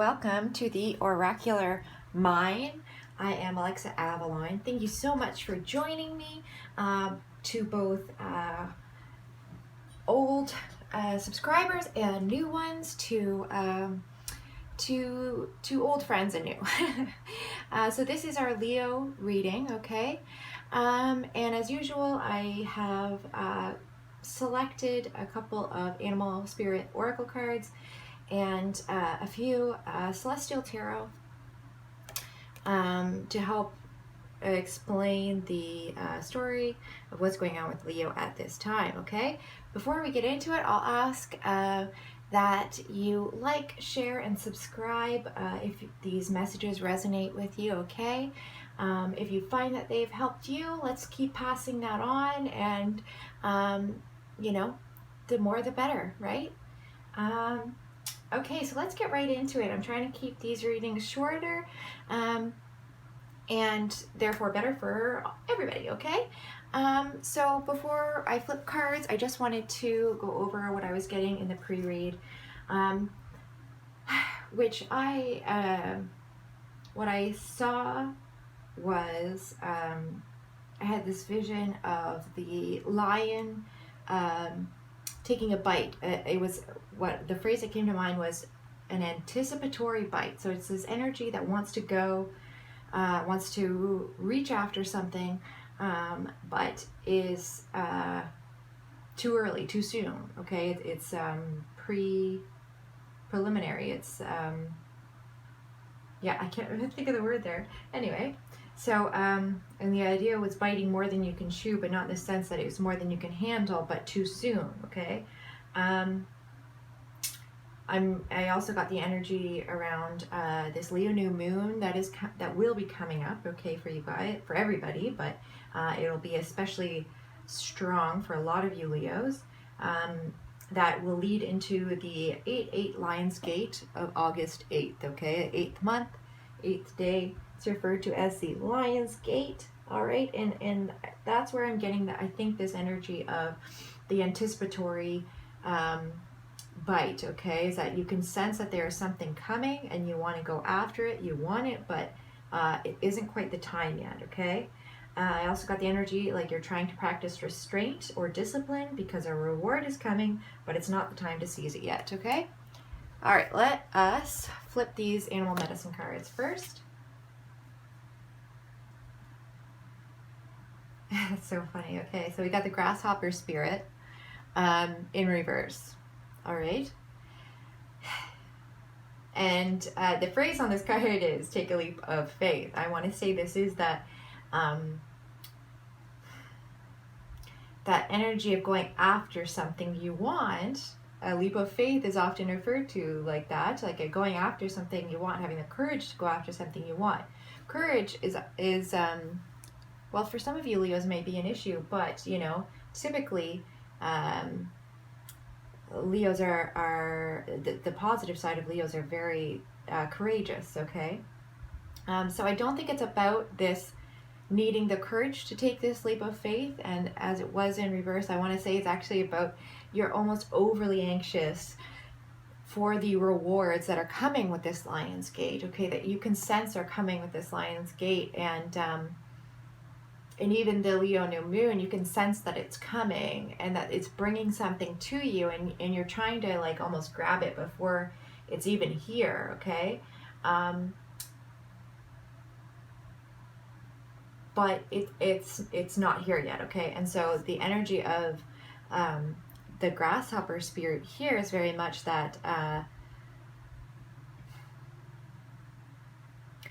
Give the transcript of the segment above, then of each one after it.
welcome to the Oracular Mine. I am Alexa Avalon. Thank you so much for joining me, to both old subscribers and new ones, to old friends and new. So this is our Leo reading, okay? And as usual, I have selected a couple of animal spirit oracle cards and a few celestial tarot to help explain the story of what's going on with Leo at this time, okay? Before we get into it, I'll ask that you like, share, and subscribe if these messages resonate with you, okay? If you find that they've helped you, let's keep passing that on, and you know, the more the better, right? Okay, so let's get right into it. I'm trying to keep these readings shorter and therefore better for everybody, okay? So before I flip cards, I just wanted to go over what I was getting in the pre-read, which what I saw was, I had this vision of the lion taking a bite. It was, what the phrase that came to mind was an anticipatory bite. So it's this energy that wants to go, wants to reach after something, but is too early, too soon. Okay, it's preliminary. It's yeah, I can't think of the word there. Anyway. So, and the idea was biting more than you can chew, but not in the sense that it was more than you can handle, but too soon, okay? I also got the energy around this Leo new moon that will be coming up, okay, for you guys, for everybody, but it'll be especially strong for a lot of you Leos. That will lead into the 8/8 Lion's Gate of August 8th, okay? 8th month, 8th day. It's referred to as the Lion's Gate, all right? And that's where I'm getting I think this energy of the anticipatory bite, okay? Is that you can sense that there is something coming and you want to go after it, you want it, but it isn't quite the time yet, okay? I also got the energy like you're trying to practice restraint or discipline because a reward is coming, but it's not the time to seize it yet, okay? All right, let us flip these animal medicine cards first. That's so funny. Okay, so we got the grasshopper spirit in reverse. All right. And the phrase on this card is take a leap of faith. I want to say this is that that energy of going after something you want. A leap of faith is often referred to like that, like going after something you want, having the courage to go after something you want. Courage is well, for some of you Leos may be an issue, but you know, typically Leos are the positive side of Leos are very courageous, okay? So I don't think it's about this needing the courage to take this leap of faith, and as it was in reverse, I want to say it's actually about you're almost overly anxious for the rewards that are coming with this Lion's Gate, okay, that you can sense are coming with this Lion's Gate, and even the Leo new moon, you can sense that it's coming and that it's bringing something to you, and you're trying to like almost grab it before it's even here, okay? But it's not here yet, okay? And so the energy of the grasshopper spirit here is very much that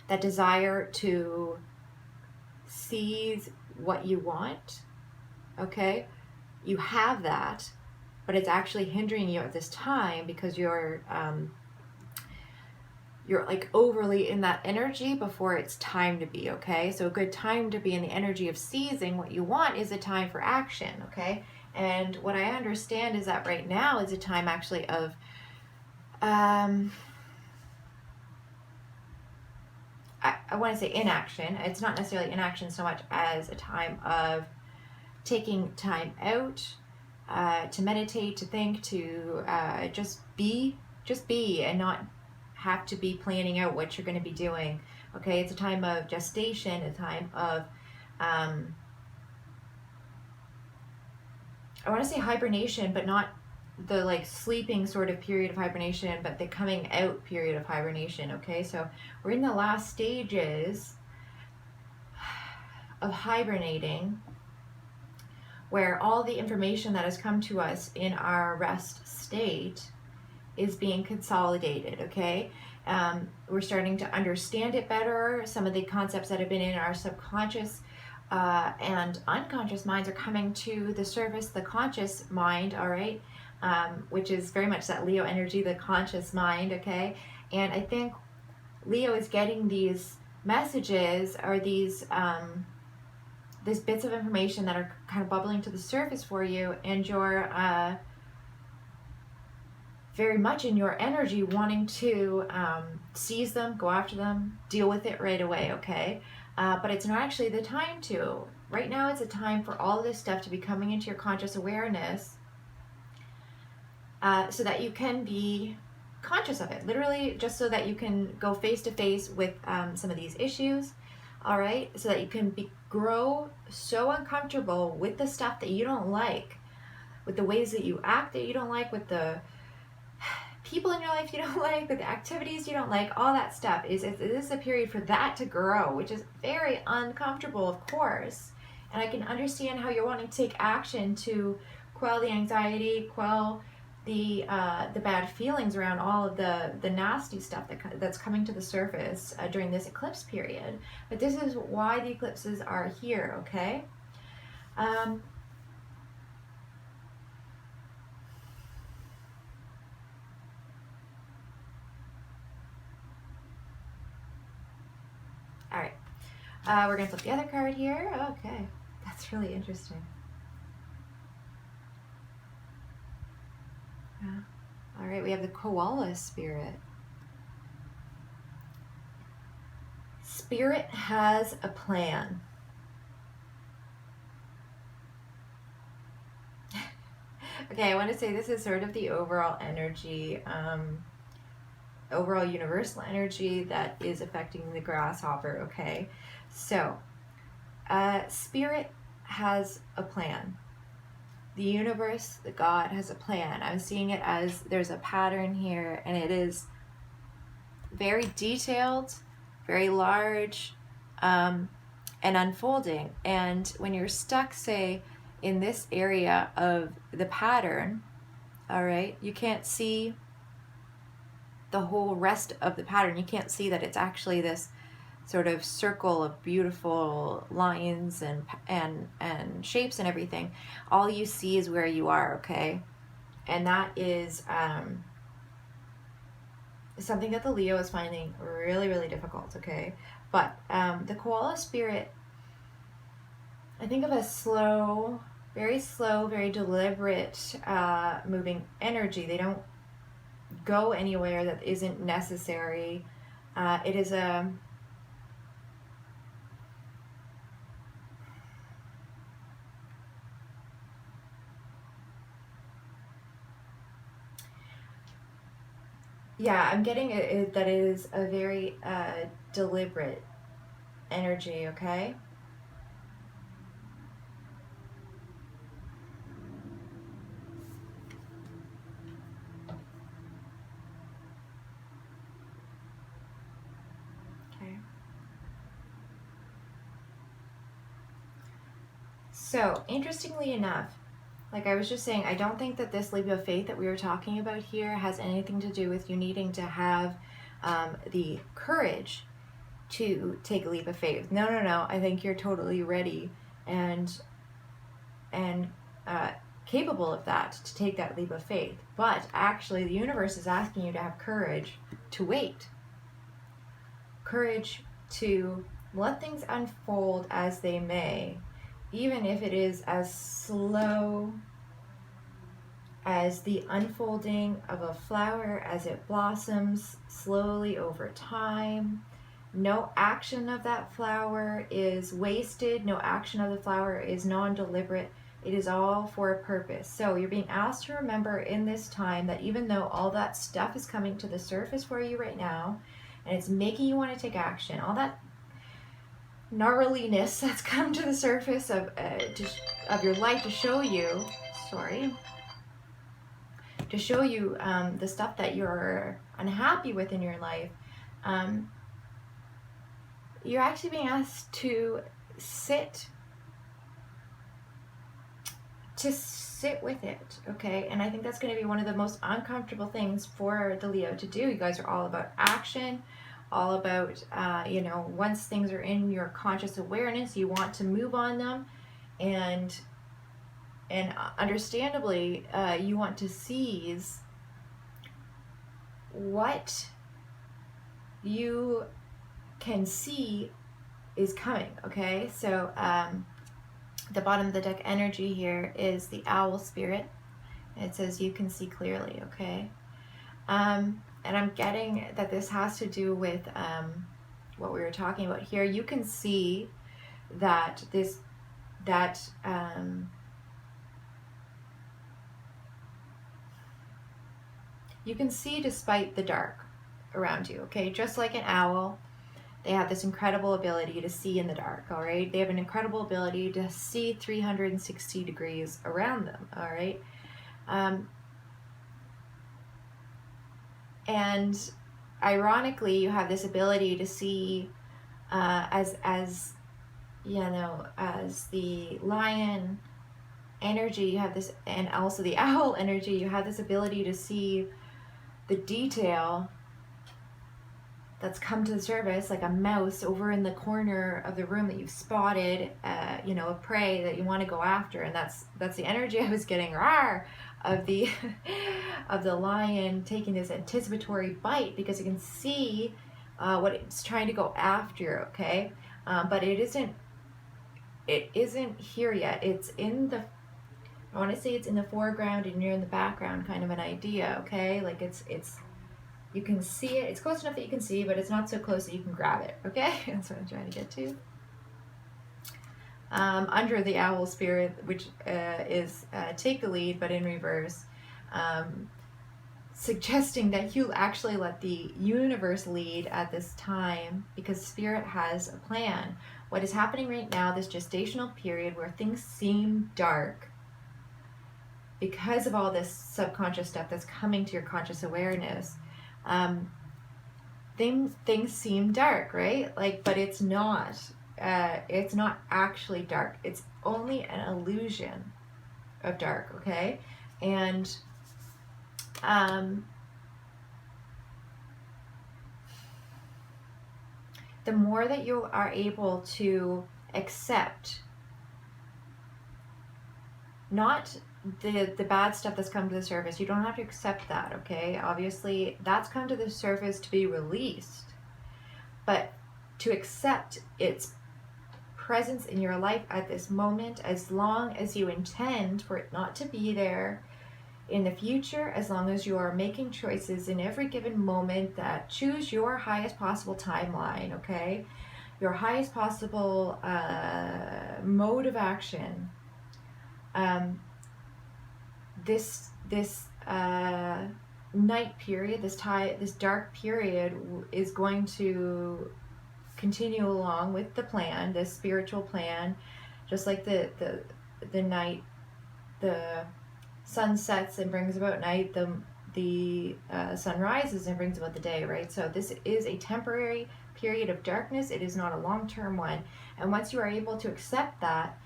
that desire to seize what you want, okay? You have that, but it's actually hindering you at this time because you're like overly in that energy before it's time to be, okay? So a good time to be in the energy of seizing what you want is a time for action, okay? And what I understand is that right now is a time actually of I want to say inaction. It's not necessarily inaction so much as a time of taking time out to meditate, to think, to just be and not have to be planning out what you're going to be doing. Okay, it's a time of gestation, a time of I want to say hibernation, but not the like sleeping sort of period of hibernation, but the coming out period of hibernation. Okay, so we're in the last stages of hibernating, where all the information that has come to us in our rest state is being consolidated. Okay, we're starting to understand it better. Some of the concepts that have been in our subconscious and unconscious minds are coming to the surface, the conscious mind, all right, which is very much that Leo energy, the conscious mind, okay? And I think Leo is getting these messages or these bits of information that are kind of bubbling to the surface for you, and you're very much in your energy wanting to seize them, go after them, deal with it right away, okay? But it's not actually the time to. Right now it's a time for all of this stuff to be coming into your conscious awareness so that you can be conscious of it. Literally just so that you can go face to face with some of these issues, all right? So that you can grow so uncomfortable with the stuff that you don't like, with the ways that you act that you don't like, with the people in your life you don't like, with the activities you don't like, all that stuff. This is a period for that to grow, which is very uncomfortable, of course. And I can understand how you're wanting to take action to quell the anxiety, quell the bad feelings around all of the nasty stuff that's coming to the surface during this eclipse period. But this is why the eclipses are here, okay? All right, we're gonna flip the other card here. Okay, that's really interesting. Yeah. All right, we have the koala spirit. Spirit has a plan. Okay, I want to say this is sort of the overall energy, overall universal energy that is affecting the grasshopper, okay? So, Spirit has a plan. The universe, the God has a plan. I'm seeing it as there's a pattern here, and it is very detailed, very large, and unfolding. And when you're stuck, say, in this area of the pattern, all right, you can't see the whole rest of the pattern. You can't see that it's actually this sort of circle of beautiful lines and shapes and everything. All you see is where you are, okay? And that is something that the Leo is finding really, really difficult, okay? But the koala spirit, I think of a slow, very deliberate moving energy. They don't go anywhere that isn't necessary. It is a yeah, I'm getting it that it is a very deliberate energy, okay? Okay. So, interestingly enough, like I was just saying, I don't think that this leap of faith that we were talking about here has anything to do with you needing to have the courage to take a leap of faith. No. I think you're totally ready and capable of that, to take that leap of faith. But actually, the universe is asking you to have courage to wait. Courage to let things unfold as they may, even if it is as slow as the unfolding of a flower as it blossoms slowly over time. No action of that flower is wasted. No action of the flower is non-deliberate. It is all for a purpose. So you're being asked to remember in this time that even though all that stuff is coming to the surface for you right now, and it's making you want to take action, all that gnarliness that's come to the surface of your life to show you, to show you the stuff that you're unhappy with in your life, you're actually being asked to sit with it, okay? And I think that's going to be one of the most uncomfortable things for the Leo to do. You guys are all about action, all about, once things are in your conscious awareness, you want to move on them, and understandably, you want to seize what you can see is coming, okay? So, the bottom of the deck energy here is the owl spirit. It says you can see clearly, okay? And I'm getting that this has to do with what we were talking about here. You can see that you can see despite the dark around you, okay? Just like an owl, they have this incredible ability to see in the dark, all right? They have an incredible ability to see 360 degrees around them, all right? And ironically, you have this ability to see as the lion energy, you have this, and also the owl energy, you have this ability to see the detail that's come to the surface, like a mouse over in the corner of the room that you've spotted, a prey that you want to go after, and that's the energy I was getting, of the of the lion taking this anticipatory bite because it can see what it's trying to go after, okay? But it isn't here yet. It's in the, I want to say it's in the foreground and you're in the background, kind of an idea, okay? Like it's you can see it. It's close enough that you can see, but it's not so close that you can grab it, okay? That's what I'm trying to get to. Under the owl spirit, which is take the lead, but in reverse, suggesting that you actually let the universe lead at this time because spirit has a plan. What is happening right now, this gestational period where things seem dark because of all this subconscious stuff that's coming to your conscious awareness, things seem dark, right? But it's not actually dark. It's only an illusion of dark, okay? And the more that you are able to accept not the bad stuff that's come to the surface, you don't have to accept that, okay? Obviously, that's come to the surface to be released, but to accept its presence in your life at this moment, as long as you intend for it not to be there in the future, as long as you are making choices in every given moment that choose your highest possible timeline, okay? Your highest possible mode of action. This night period, this dark period is going to continue along with the plan, the spiritual plan, just like the night, the sun sets and brings about night, the sun rises and brings about the day, right? So this is a temporary period of darkness. It is not a long-term one. And once you are able to accept that,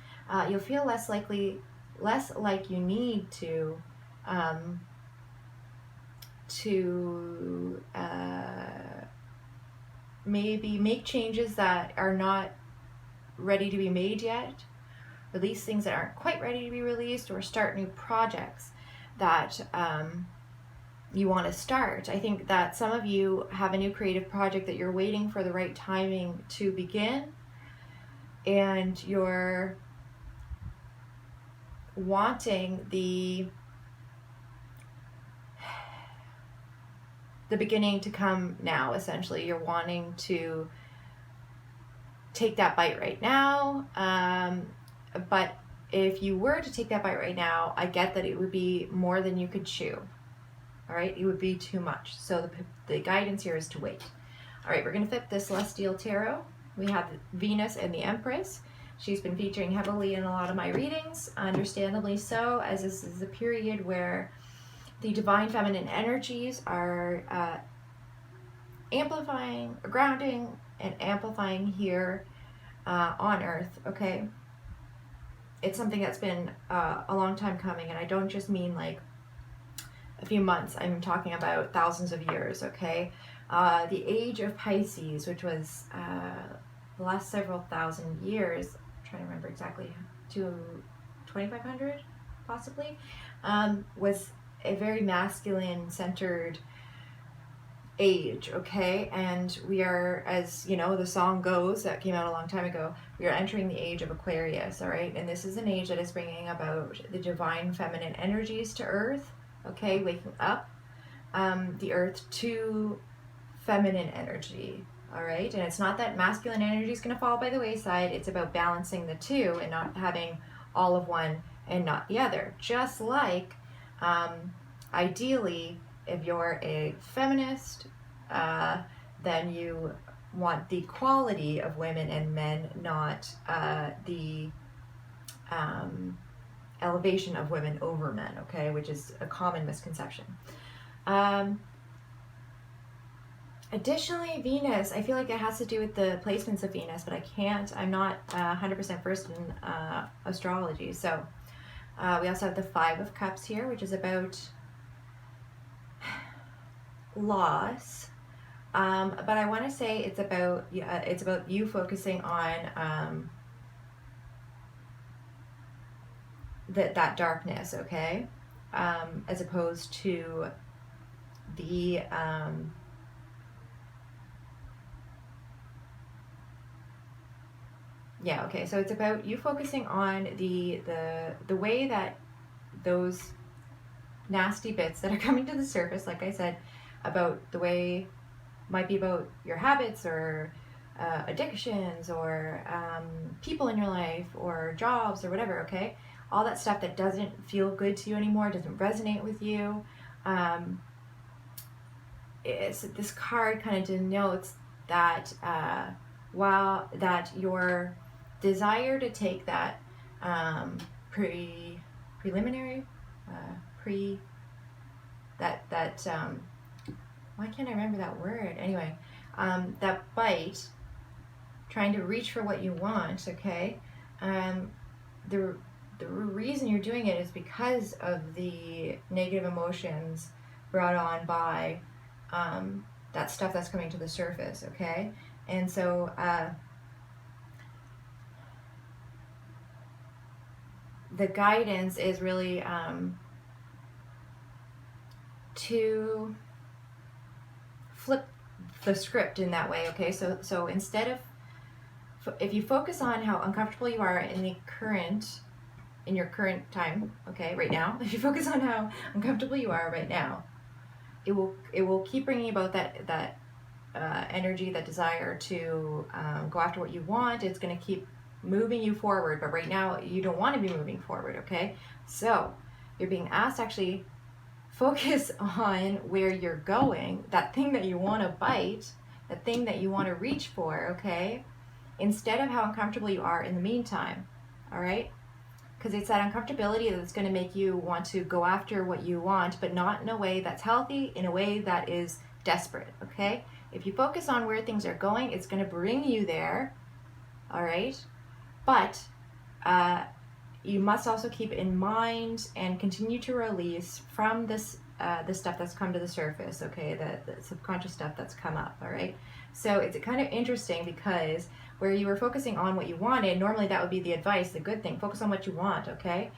you'll feel less like you need to maybe make changes that are not ready to be made yet, release things that aren't quite ready to be released, or start new projects that you want to start. I think that some of you have a new creative project that you're waiting for the right timing to begin, and you're wanting the beginning to come now. Essentially, you're wanting to take that bite right now, but if you were to take that bite right now, I get that it would be more than you could chew. All right, it would be too much. So the guidance here is to wait. All right, we're going to flip the Celestial Tarot. We have Venus and the Empress. She's been featuring heavily in a lot of my readings, understandably so, as this is a period where the divine feminine energies are amplifying, grounding, and amplifying here on Earth, okay? It's something that's been a long time coming, and I don't just mean like a few months. I'm talking about thousands of years, okay? The age of Pisces, which was the last several thousand years, I'm trying to remember exactly, to 2500 possibly, was a very masculine-centered age, okay? And we are, as you know, the song goes, that came out a long time ago, we are entering the age of Aquarius, all right? And this is an age that is bringing about the divine feminine energies to Earth, okay? Waking up the Earth to feminine energy, all right? And it's not that masculine energy is going to fall by the wayside. It's about balancing the two and not having all of one and not the other. Just like, ideally, if you're a feminist, then you want the equality of women and men, not the elevation of women over men, okay, which is a common misconception. Additionally, Venus, I feel like it has to do with the placements of Venus, but I'm not 100% versed in astrology. So we also have the Five of Cups here, which is about loss, but I want to say it's about you focusing on that darkness, okay, as opposed to the yeah, okay, so it's about you focusing on the way that those nasty bits that are coming to the surface, like I said, about the way, might be about your habits or addictions or people in your life or jobs or whatever, okay? All that stuff that doesn't feel good to you anymore, doesn't resonate with you. This card kind of denotes that while that your desire to take that preliminary why can't I remember that word? Anyway, that bite, trying to reach for what you want, okay? The reason you're doing it is because of the negative emotions brought on by that stuff that's coming to the surface, okay? And so the guidance is really to flip the script in that way, okay? So instead of, if you focus on how uncomfortable you are in your current time, okay, right now, if you focus on how uncomfortable you are right now, it will keep bringing about that energy, that desire to go after what you want. It's going to keep moving you forward, but right now you don't want to be moving forward, okay? So you're being asked to actually focus on where you're going, that thing that you want to bite, that thing that you want to reach for, okay? Instead of how uncomfortable you are in the meantime, all right? Because it's that uncomfortability that's going to make you want to go after what you want, but not in a way that's healthy, in a way that is desperate, okay? If you focus on where things are going, it's going to bring you there, all right? But you must also keep in mind and continue to release from this the stuff that's come to the surface, okay, the subconscious stuff that's come up, all right? So it's kind of interesting because where you were focusing on what you wanted, normally that would be the advice, the good thing, focus on what you want, okay?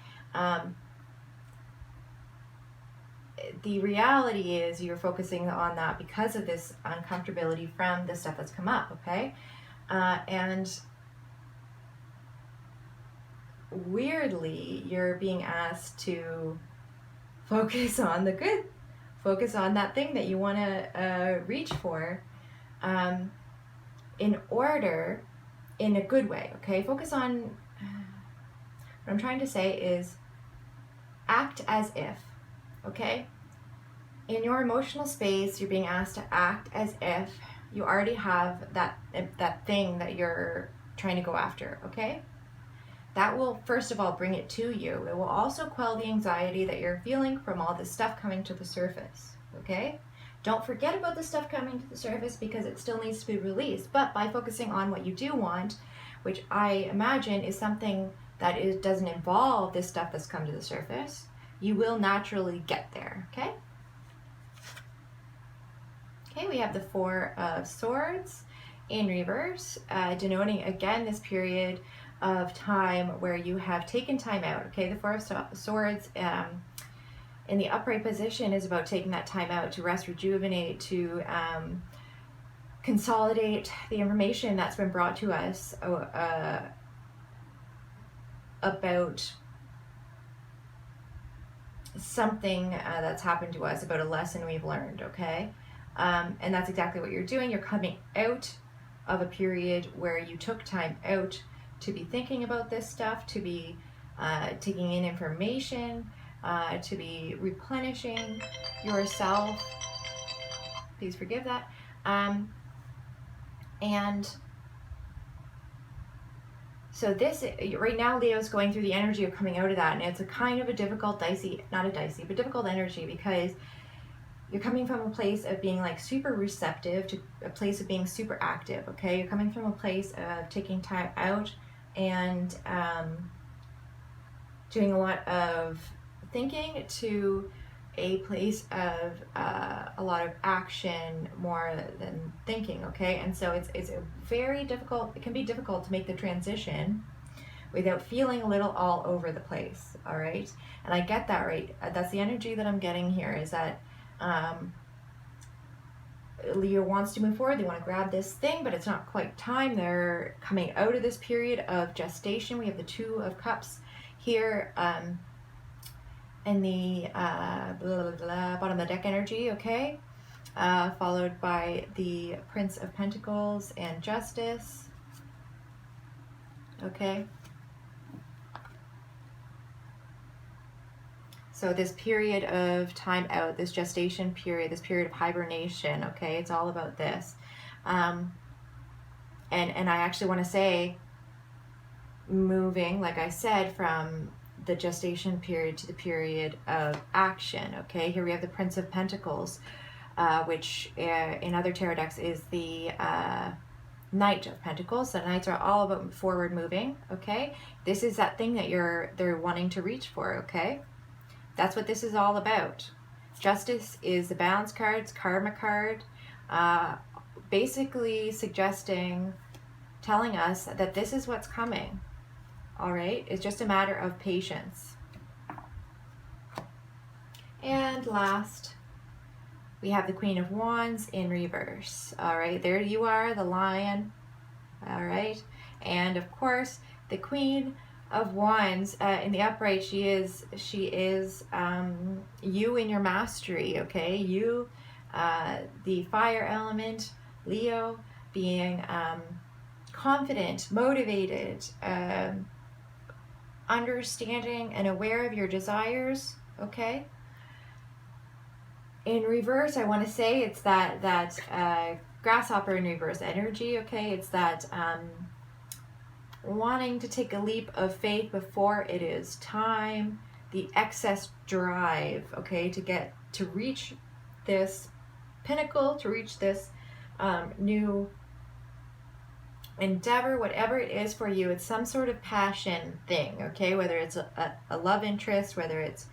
The reality is you're focusing on that because of this uncomfortability from the stuff that's come up, okay? And weirdly, you're being asked to focus on the good, focus on that thing that you want to reach for, in order, in a good way, okay? Focus on What I'm trying to say is act as if, okay? In your emotional space, you're being asked to act as if you already have that thing that you're trying to go after, okay? That will, first of all, bring it to you. It will also quell the anxiety that you're feeling from all this stuff coming to the surface, okay? Don't forget about the stuff coming to the surface because it still needs to be released. But by focusing on what you do want, which I imagine is something that doesn't involve this stuff that's come to the surface, you will naturally get there, okay? Okay, we have the Four of Swords in reverse, denoting again this period of time where you have taken time out. Okay, the Four of Swords in the upright position is about taking that time out to rest, rejuvenate, to consolidate the information that's been brought to us about something that's happened to us, about a lesson we've learned, okay? And that's exactly what you're doing. You're coming out of a period where you took time out to be thinking about this stuff, to be taking in information, to be replenishing yourself. Please forgive that. And so this, right now, Leo's going through the energy of coming out of that, and it's a kind of a difficult, difficult energy, because you're coming from a place of being like super receptive to a place of being super active, okay? You're coming from a place of taking time out and doing a lot of thinking to a place of a lot of action more than thinking, okay? And so it's a very difficult, it can be difficult to make the transition without feeling a little all over the place, all right? And I get that, right? That's the energy that I'm getting here, is that Leo wants to move forward. They want to grab this thing, but it's not quite time. They're coming out of this period of gestation. We have the Two of Cups here in the bottom of the deck energy, okay? Followed by the Prince of Pentacles and Justice, okay? So this period of time out, this gestation period, this period of hibernation, okay, it's all about this. And I actually want to say, moving, like I said, from the gestation period to the period of action, okay? Here we have the Prince of Pentacles, which in other tarot decks is the Knight of Pentacles. The Knights are all about forward moving, okay? This is that thing that they're wanting to reach for, okay? That's what this is all about. Justice is the balance cards, karma card, basically suggesting, telling us that this is what's coming. All right, it's just a matter of patience. And last, we have the Queen of Wands in reverse. All right, there you are, the Lion. All right, and of course, the Queen of Wands in the upright, she is you in your mastery, okay? You, the fire element, Leo, being confident, motivated, understanding and aware of your desires, okay? In reverse, I want to say it's that grasshopper in reverse energy, okay? It's that wanting to take a leap of faith before it is time, the excess drive, okay, to reach this pinnacle, to reach this new endeavor, whatever it is for you. It's some sort of passion thing, okay, whether it's a love interest, whether it's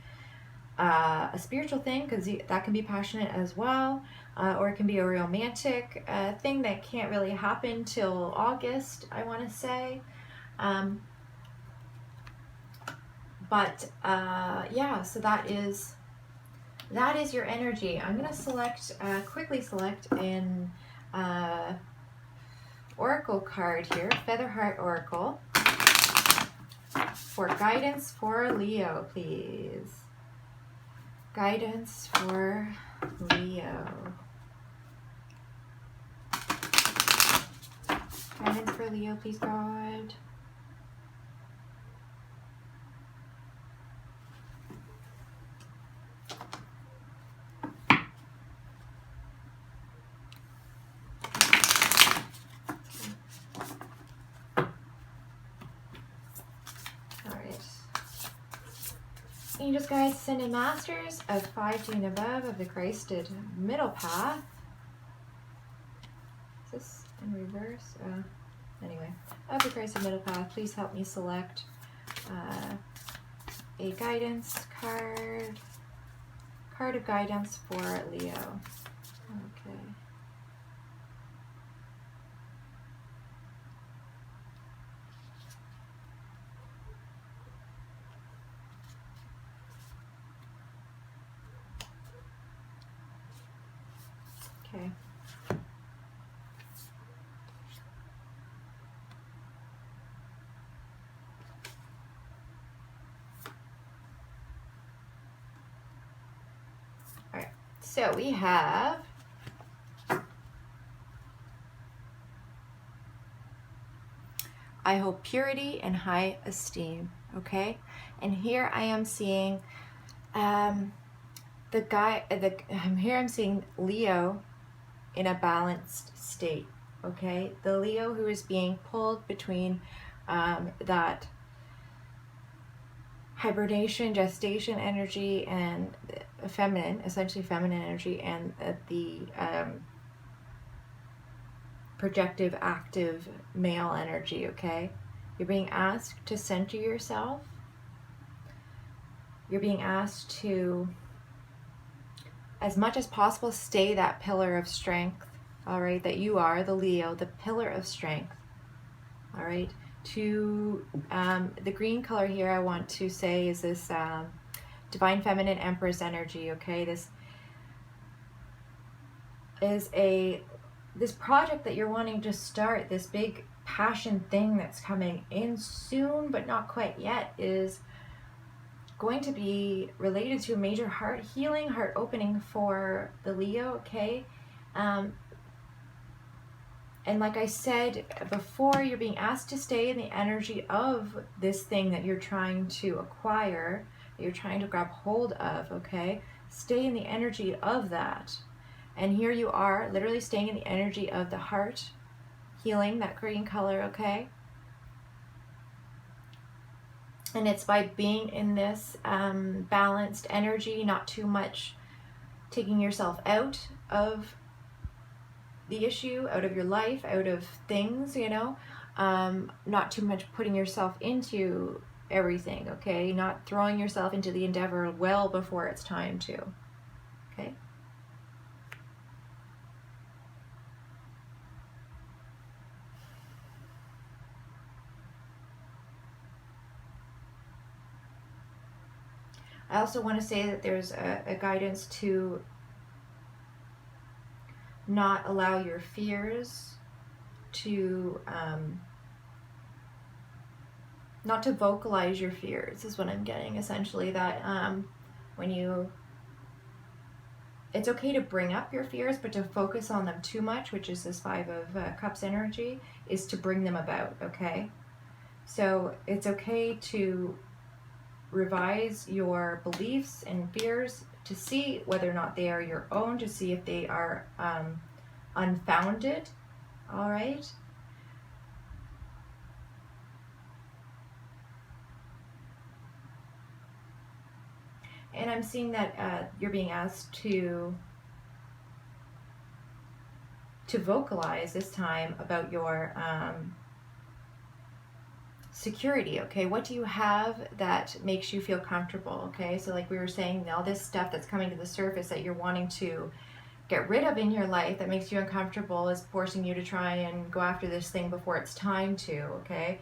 a spiritual thing, because that can be passionate as well, or it can be a romantic thing that can't really happen till August, I want to say. Yeah, so that is your energy. I'm going to quickly select an oracle card here, Featherheart Oracle, for guidance for Leo, please. Guidance for Leo. Guidance for Leo, please, God. angels, guides, ascended masters of 5D and above of the Christed middle path. Is this in reverse? Anyway, of the Christed middle path, please help me select a guidance card. Card of guidance for Leo. Okay. Okay. All right. So we have I hold purity and high esteem. Okay, and here I am seeing I'm seeing Leo in a balanced state. Okay, the Leo who is being pulled between that hibernation, gestation energy, and feminine, essentially feminine energy, and the projective, active male energy. Okay, you're being asked to center yourself. You're being asked to, as much as possible, stay that pillar of strength. All right, that you are the Leo, the pillar of strength. All right, to the green color here, I want to say is this divine feminine empress energy. Okay, this is this project that you're wanting to start, this big passion thing that's coming in soon but not quite yet, is going to be related to a major heart healing, heart opening for the Leo. Okay, and like I said before, you're being asked to stay in the energy of this thing that you're trying to acquire, that you're trying to grab hold of. Okay, stay in the energy of that. And here you are, literally staying in the energy of the heart healing, that green color. Okay, and it's by being in this balanced energy, not too much taking yourself out of the issue, out of your life, out of things, you know, not too much putting yourself into everything. Okay, not throwing yourself into the endeavor well before it's time to. Okay. I also want to say that there's a guidance to not allow your fears to, not to vocalize your fears, is what I'm getting, essentially. That it's okay to bring up your fears, but to focus on them too much, which is this 5 of Cups energy, is to bring them about. Okay, so it's okay to revise your beliefs and fears to see whether or not they are your own, to see if they are unfounded. All right. And I'm seeing that you're being asked to vocalize this time about your security. Okay, what do you have that makes you feel comfortable? Okay, so like we were saying, all this stuff that's coming to the surface that you're wanting to get rid of in your life that makes you uncomfortable is forcing you to try and go after this thing before it's time to. Okay,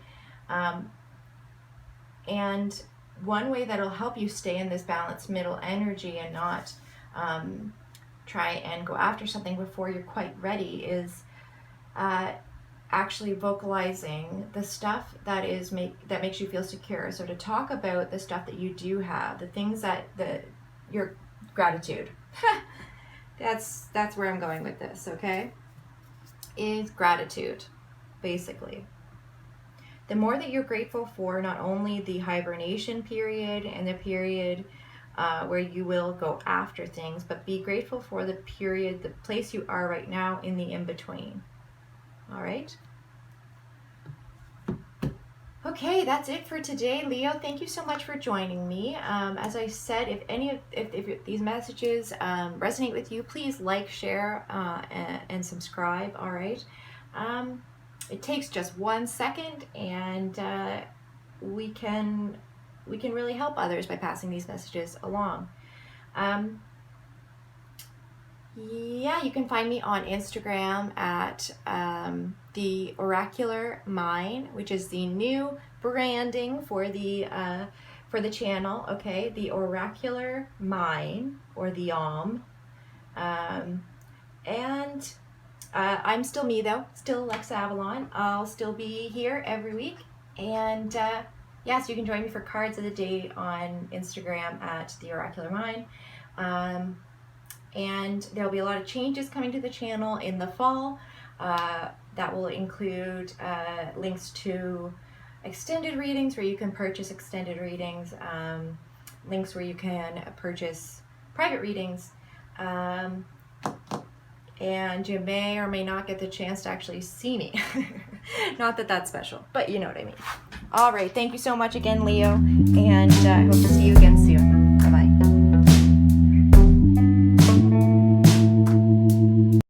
and one way that'll help you stay in this balanced middle energy and not try and go after something before you're quite ready is actually vocalizing the stuff that makes you feel secure. So to talk about the stuff that you do have, the things your gratitude. That's where I'm going with this. Okay, is gratitude, basically. The more that you're grateful for, not only the hibernation period and the period where you will go after things, but be grateful for the period, the place you are right now in the in-between. All right? Okay, that's it for today, Leo. Thank you so much for joining me. As I said, if these messages resonate with you, please like, share, and subscribe. All right. It takes just 1 second, and we can really help others by passing these messages along. Yeah, you can find me on Instagram at the Oracular Mine, which is the new branding for the channel. Okay, the Oracular Mine, or the and I'm still me though, still Alexa Avalon. I'll still be here every week, and yeah, so you can join me for cards of the day on Instagram at the Oracular Mine. And there'll be a lot of changes coming to the channel in the fall. That will include links to extended readings where you can purchase extended readings, links where you can purchase private readings, and you may or may not get the chance to actually see me. Not that that's special, but you know what I mean. All right, thank you so much again, Leo, and I hope to see you again.